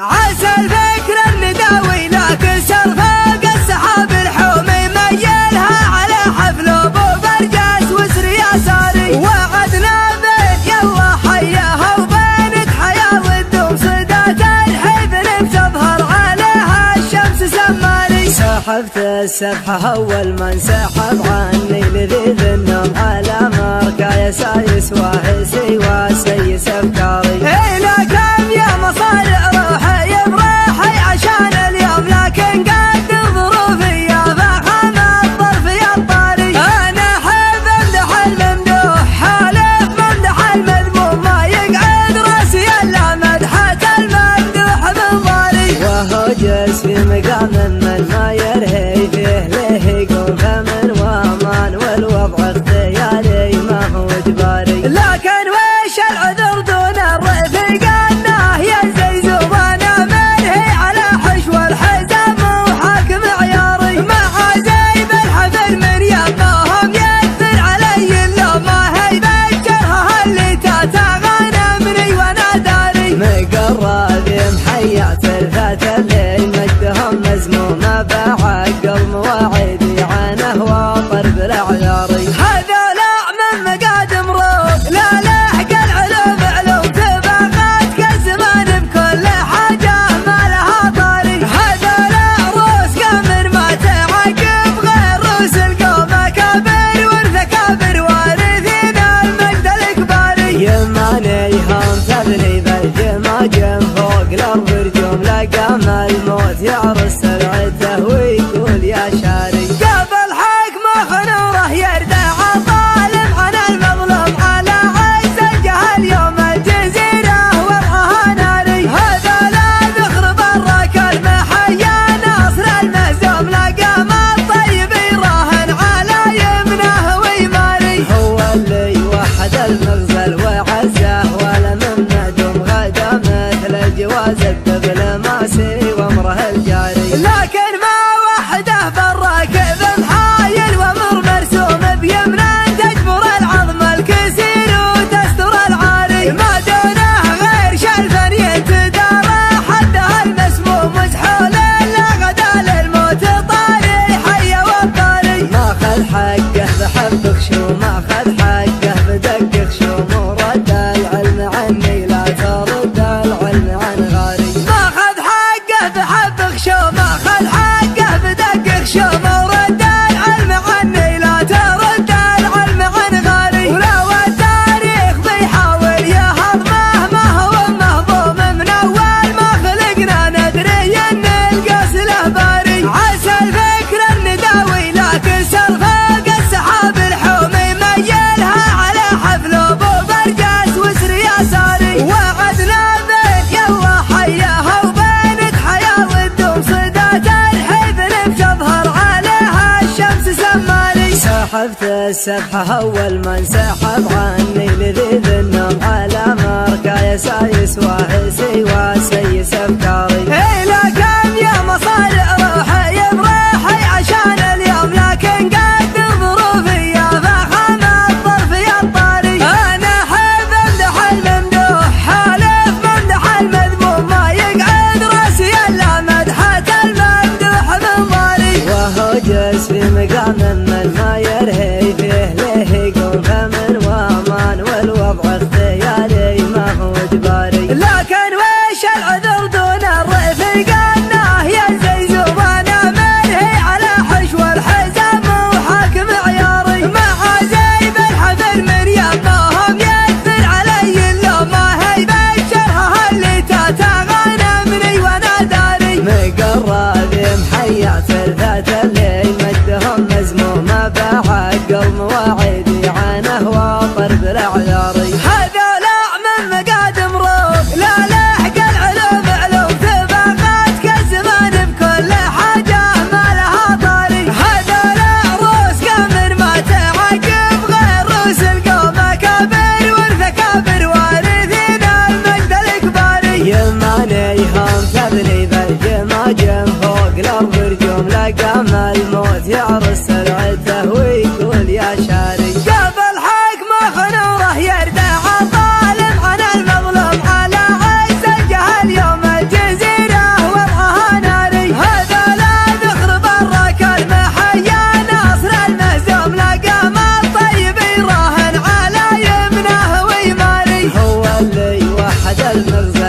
عسى الفكر النداوي لكن سرفاق السحاب الحومي ميلها على حفل ابو برجاس وسر يساري وعدنا بين يلا حياها وبينك حياه والدوم صدات الحزن بتظهر عليها الشمس سماري. سحبت السبحه اول من سحب عني لذيذ النوم على مركا يسايس واهسي وسيس افكاري. الى كم يا مصارع روحي براحي عشان اليوم لكن قد ظروفي يا فخم الظرف يا الطاري. انا احب امدح الممدوح حالف ممدح المذموم ما يقعد راسي الا مدحة الممدوح بالضاري. وهو جالس في مقام من ما يرهي فيه له يقوم فمن وامان والوضع اختياري ما هو اجباري. لكن وش العذر دون الرفيق انه يزي زوانا منهي على حشو الحزام وحاكم عياري. مع زي بالحفل من يمهم يكثر علي اللوم ما هي بجرها اللي تتغنمني وانا داري. مقرب محيا تلفات الليل مجدهم مزمومه بعقل مواعيدي عنه وطرب الاعذاري. هذولا من مقادم روح لا لحق العلوم علوم تبغات كالزمان بكل حاجه ما لها طاري. هذولا روس قمر ما تعقب غير روس القوم اكابر والثكابر وارثين المجد الاكباري. يماني هم تبني بالجماجم فوق الارض رجوم لقام الموت يعرس سرعته ويقول يا شاري. قبل حكمه خنوره يردع الظالم عن المظلوم على عز الجهل يوم الجزيره وضعها ناري. هذولا ذخر برك المحيا ناصر المهزوم لقام الطيب يراهن على يمنه ويماري. هو اللي وحد المغزل وعزه ولا من معدوم غدا مثل الجواز الدبل ماسي وامره الجاري. لكن ما وحده بالراكب محايل وامر مرسوم بيمنه تجبر العظم الكسير وتستر العاري. ما دونه غير شلفا ينتدارى حدها المسموم وسحول الا غدا للموت طاري حي والطاري. ماخذ حقه بحب خشوم ماخذ حقه بدق خشوم ورد العلم عني لا ترد العلم عن غاري. ماخذ حقه بحب خشوم ماخذ حقه بدق خشوم ورد العلم عني لا ترد العلم عن غاري. ولو التاريخ بيحاول يهضمه ما هو مهضوم من اول ما خلقنا ندري ان القاس له باري. عسى الفكر النداوي لكن سرفاق السحاب الحومي ميلها على حفل ابو برجاس وسر يساري. وعدنا بين يلا حياها وبينك حياه والدوم صدات الحزن بتظهر عليها الشمس سماري. سحبت السبحه اول من سحب عني لذيذ النوم على مركا يسايس واهسي وسيس افكاري. الى كم يا مصارع روحي براحي عشان اليوم لكن قد ظروفي يا فخم الظرف يا الطاري. انا احب امدح الممدوح حالف ممدح المذموم ما يقعد راسي الا مدحة الممدوح بالضاري. وهو جالس في مقام من ما يرهي فيه له يقوم فمن وامان والوضع اختياري ما هو اجباري. لكن وش العذر دون الرفيق انه يزي زوانا منهي على حشو الحزام وحاكم عياري. مع زي بالحفل من يمهم يكثر علي اللوم ما هي بجرها اللي تتغنمني وانا داري. مقرب محيا تلفات الليل مجدهم مزمومه بعقل مواعيدي عنه وطرب الاعذاري. هذولا من مقادم روح لا لحق العلوم علوم تبغات كالزمان بكل حاجه ما لها طاري. هذولا روس قمر ما تعقب غير روس القوم اكابر والثكابر وارثين المجد الاكباري. يماني هم تبني بالجماجم فوق الارض رجوم لقام الموت يعرس سرعته ويقول يا شاري. المغزى